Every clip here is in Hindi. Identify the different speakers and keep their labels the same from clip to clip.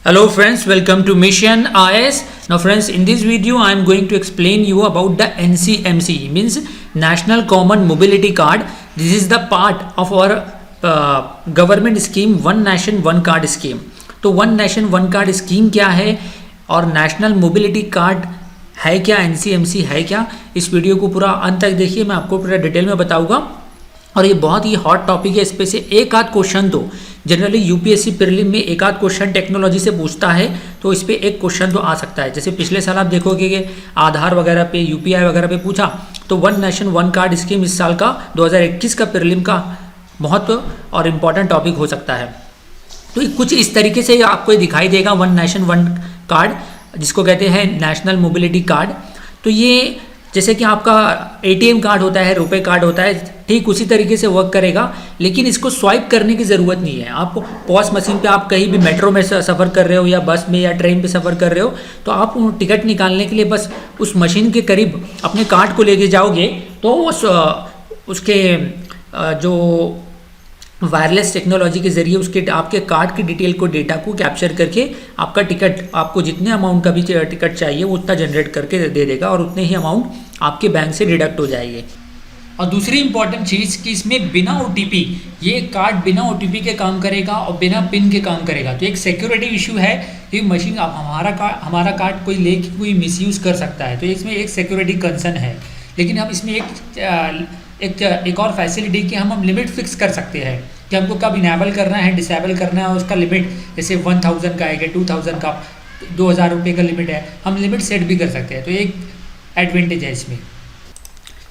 Speaker 1: Hello friends, welcome to Mission IS. Now friends, in this video I am going to explain you about the NCMC, means National Common Mobility Card. This is the part of our government scheme, One Nation One Card scheme. तो one nation one card scheme क्या है और नेशनल मोबिलिटी कार्ड है क्या, NCMC है क्या, इस वीडियो को पूरा अंत तक देखिए, मैं आपको पूरा डिटेल में बताऊंगा। और ये बहुत ही हॉट टॉपिक है, इस पे से एक आध क्वेश्चन तो जनरली यूपीएससी प्रीलिम में एक आध क्वेश्चन टेक्नोलॉजी से पूछता है, तो इस पे एक क्वेश्चन तो आ सकता है। जैसे पिछले साल आप देखोगे कि आधार वगैरह पे, यूपीआई वगैरह पे पूछा, तो one nation one card scheme इस साल का 2021 का प्रीलिम का महत्व और इम्पॉर्टेंट टॉपिक हो सकता है। तो कुछ इस तरीके से आपको ये दिखाई देगा वन नेशन वन कार्ड, जिसको कहते हैं नेशनल मोबिलिटी कार्ड। तो ये जैसे कि आपका एटीएम कार्ड होता है, रुपए कार्ड होता है, ठीक उसी तरीके से वर्क करेगा, लेकिन इसको स्वाइप करने की ज़रूरत नहीं है। आप पॉस मशीन पे आप कहीं भी मेट्रो में सफ़र कर रहे हो या बस में या ट्रेन पे सफ़र कर रहे हो, तो आप टिकट निकालने के लिए बस उस मशीन के करीब अपने कार्ड को लेके जाओगे, तो उसके जो वायरलेस टेक्नोलॉजी के ज़रिए उसके आपके कार्ड की डिटेल को, डेटा को कैप्चर करके आपका टिकट, आपको जितने अमाउंट का भी टिकट चाहिए वो उतना जनरेट करके दे देगा और उतने ही अमाउंट आपके बैंक से डिडक्ट हो जाएंगे। और दूसरी इंपॉर्टेंट चीज़ कि इसमें बिना OTP, ये कार्ड बिना OTP के काम करेगा और बिना पिन के काम करेगा। तो एक सिक्योरिटी इशू है कि मशीन हमारा कार्ड कोई लेके कोई मिसयूज़ कर सकता है, तो इसमें एक सिक्योरिटी कंसर्न है। लेकिन हम इसमें एक और फैसिलिटी कि हम लिमिट फिक्स कर सकते हैं कि हमको कब इनेबल करना है, डिसेबल करना है, और उसका लिमिट जैसे 1000 का है कि 2000 का, 2000 रुपये का लिमिट है, हम लिमिट सेट भी कर सकते हैं। तो एक एडवांटेज है इसमें।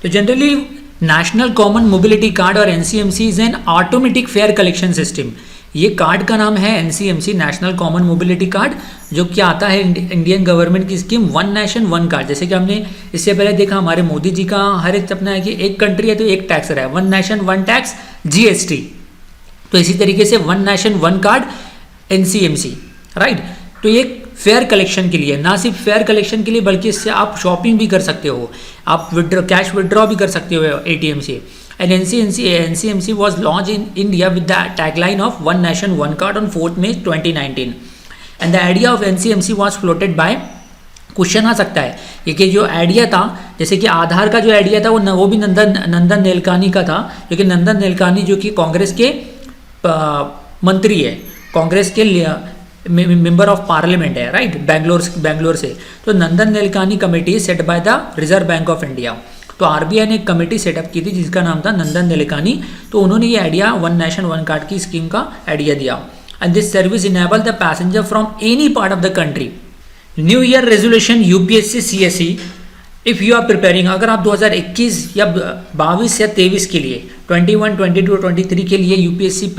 Speaker 1: तो generally national common mobility card और NCMC is an automatic fair collection system. ये कार्ड का नाम है NCMC, national common mobility card, जो कि आता है इंडियन गवर्नमेंट की scheme one nation one card. जैसे कि हमने इससे पहले देखा हमारे मोदी जी का हर एक सपना है कि एक कंट्री है तो एक टैक्स रहा है, one nation one tax GST। तो इसी तरीके से one nation one card NCMC, right. तो एक फेयर कलेक्शन के लिए, ना सिर्फ फेयर कलेक्शन के लिए बल्कि इससे आप शॉपिंग भी कर सकते हो, आप कैश विड्रॉ भी कर सकते हो ATM से। And NCMC was launched in India with the tagline of One Nation One Card on 4th May 2019. And the idea of NCMC was floated by, question आ सकता है ये कि जो आइडिया था, जैसे कि आधार का जो आइडिया था वो भी नंदन नीलेकानी का था, क्योंकि नंदन नीलेकानी जो कि कांग्रेस के मंत्री है, कांग्रेस के मेंबर ऑफ पार्लियामेंट है, राइट, बैंगलोर से। तो Nandan Nilekani committee set by the Reserve Bank of India. तो RBI ने एक कमेटी सेटअप की थी जिसका नाम था नंदन नीलेकानी। तो उन्होंने ये idea one nation one card की स्कीम का आइडिया दिया। And this service enable the passenger from any part of the country. New year resolution UPSC CSE, if you are preparing, अगर आप 2021 या 22 या 23 के लिए 21, 22 और 23 के लिए UPSC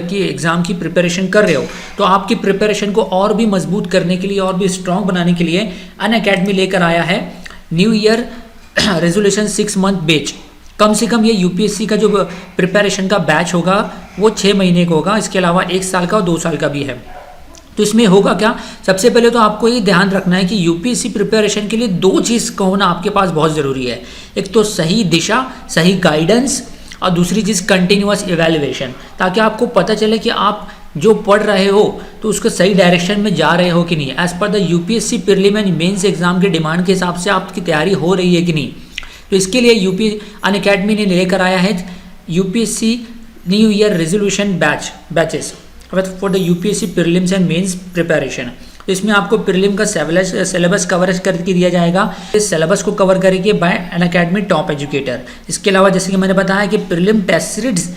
Speaker 1: की एग्ज़ाम की प्रिपरेशन कर रहे हो, तो आपकी प्रिपरेशन को और भी मजबूत करने के लिए और भी स्ट्रॉन्ग बनाने के लिए अनअकैडमी लेकर आया है new year resolution 6 month batch. कम से कम ये UPSC का जो प्रिपरेशन का बैच होगा वो 6 महीने का होगा, इसके अलावा 1 साल का और 2 साल का भी है। तो इसमें होगा क्या, सबसे पहले तो आपको ये ध्यान रखना है कि UPSC प्रिपरेशन के लिए 2 चीज़ का होना आपके पास बहुत ज़रूरी है। एक तो सही दिशा, सही गाइडेंस, और दूसरी चीज़ कंटिन्यूअस इवैल्यूएशन, ताकि आपको पता चले कि आप जो पढ़ रहे हो तो उसको सही डायरेक्शन में जा रहे हो कि नहीं, एज पर the UPSC prelim and mains exam के डिमांड के हिसाब से आपकी तैयारी हो रही है कि नहीं। तो इसके लिए अनअकैडमी ने लेकर आया है UPSC new year resolution batches for the UPSC prelims and mains preparation. तो इसमें आपको प्रीलिम का सिलेबस कवरेज करके दिया जाएगा। इस सिलेबस को कवर करेंगे बाय अनअकैडमी टॉप एजुकेटर। इसके अलावा जैसे कि मैंने बताया कि प्रीलिम टेस्ट सीरीज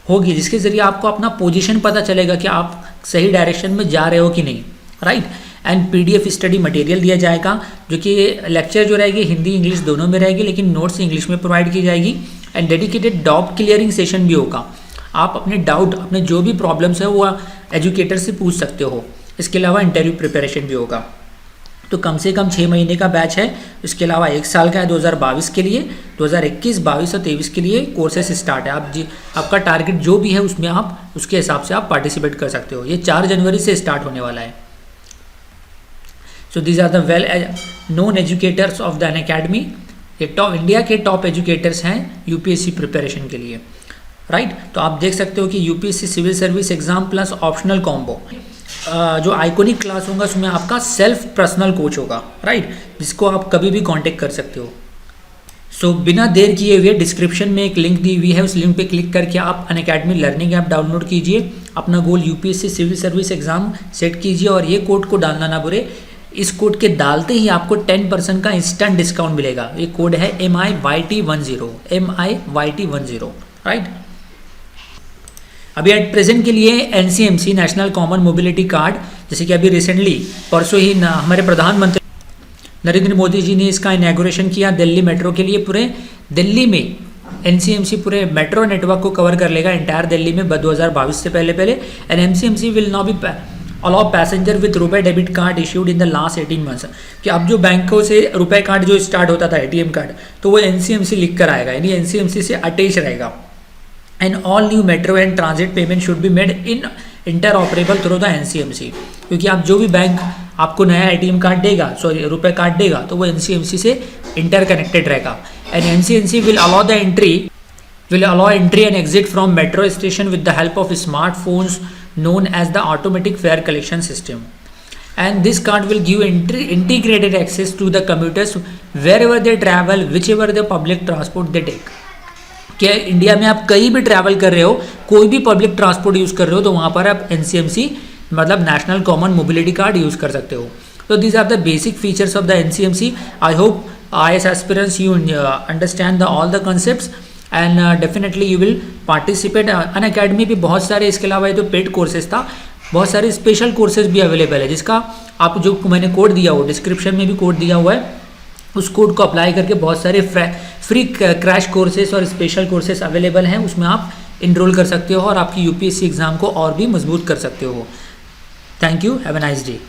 Speaker 1: होगी, जिसके ज़रिए आपको अपना पोजीशन पता चलेगा कि आप सही डायरेक्शन में जा रहे हो कि नहीं, right. And PDF study material दिया जाएगा, जो कि लेक्चर जो रहेगी हिंदी इंग्लिश दोनों में रहेगी, लेकिन नोट्स इंग्लिश में प्रोवाइड की जाएगी। And dedicated doubt clearing session भी होगा, आप अपने डाउट, अपने जो भी प्रॉब्लम्स है वो एजुकेटर से पूछ सकते हो। इसके अलावा इंटरव्यू प्रिपरेशन भी होगा। तो कम से कम 6 महीने का बैच है। इसके अलावा 1 साल का है 2022 के लिए, 2021, 22 और 23 के लिए कोर्सेस स्टार्ट है। आपका टारगेट जो भी है उसमें आप उसके हिसाब से आप पार्टिसिपेट कर सकते हो। ये 4 जनवरी से स्टार्ट होने वाला है। So these are the well known educators of the Unacademy. ये इंडिया के टॉप एजुकेटर्स हैं UPSC प्रिपरेशन के लिए, राइट। तो आप देख सकते हो कि UPSC civil service exam plus optional combo जो आइकॉनिक क्लास होगा उसमें आपका सेल्फ पर्सनल कोच होगा, राइट, जिसको आप कभी भी कांटेक्ट कर सकते हो। सो बिना देर किए हुए डिस्क्रिप्शन में एक लिंक दी हुई है, उस लिंक पे क्लिक करके आप अनअकैडमी लर्निंग ऐप डाउनलोड कीजिए, अपना goal UPSC civil service exam set कीजिए और ये कोड को डालना ना भूले। इस कोड के डालते ही आपको 10% का इंस्टेंट डिस्काउंट मिलेगा। ये कोड है MIYT10 MIYT10, राइट। अभी एट प्रेजेंट के लिए NCMC national common mobility card, जैसे कि अभी रिसेंटली परसों ही हमारे प्रधानमंत्री नरेंद्र मोदी जी ने इसका इनॉग्रेशन किया दिल्ली मेट्रो के लिए। पूरे दिल्ली में NCMC पूरे मेट्रो नेटवर्क को कवर कर लेगा इंटायर दिल्ली में 2022 से पहले। And NCMC will now be allow passenger with RuPay debit card issued in the last 18 months, कि अब जो बैंकों से रुपए कार्ड जो स्टार्ट होता था ATM कार्ड, तो वो NCMC लिख कर आएगा, यानी NCMC से अटैच रहेगा। And all new metro and transit payment should be made in interoperable through the NCMC, क्योंकि आप जो भी बैंक आपको नया ATM कार्ड देगा, सॉरी रुपए कार्ड देगा, तो वो NCMC से इंटर कनेक्टेड रहेगा। And NCMC will allow entry and exit from metro station with the help of smartphones known as the automatic fare collection system, and this card will give integrated access to the commuters wherever they travel, whichever the public transport they take। क्या इंडिया में आप कहीं भी ट्रैवल कर रहे हो, कोई भी पब्लिक ट्रांसपोर्ट यूज़ कर रहे हो, तो वहाँ पर आप NCMC मतलब national common mobility card use कर सकते हो। तो these are the basic features of the NCMC। I hope IAS aspirants you understand all the concepts and definitely you will participate. Unacademy पे बहुत सारे, इसके अलावा ये तो पेड कोर्सेज था, बहुत सारे स्पेशल कोर्सेज भी अवेलेबल है, जिसका आप जो मैंने कोड दिया हो, डिस्क्रिप्शन में भी कोड दिया हुआ है, उस कोड को अप्लाई करके बहुत सारे फ्री क्रैश कोर्सेज और स्पेशल कोर्सेज अवेलेबल हैं, उसमें आप इनरोल कर सकते हो और आपकी UPSC एग्ज़ाम को और भी मजबूत कर सकते हो। Thank you, have a nice day.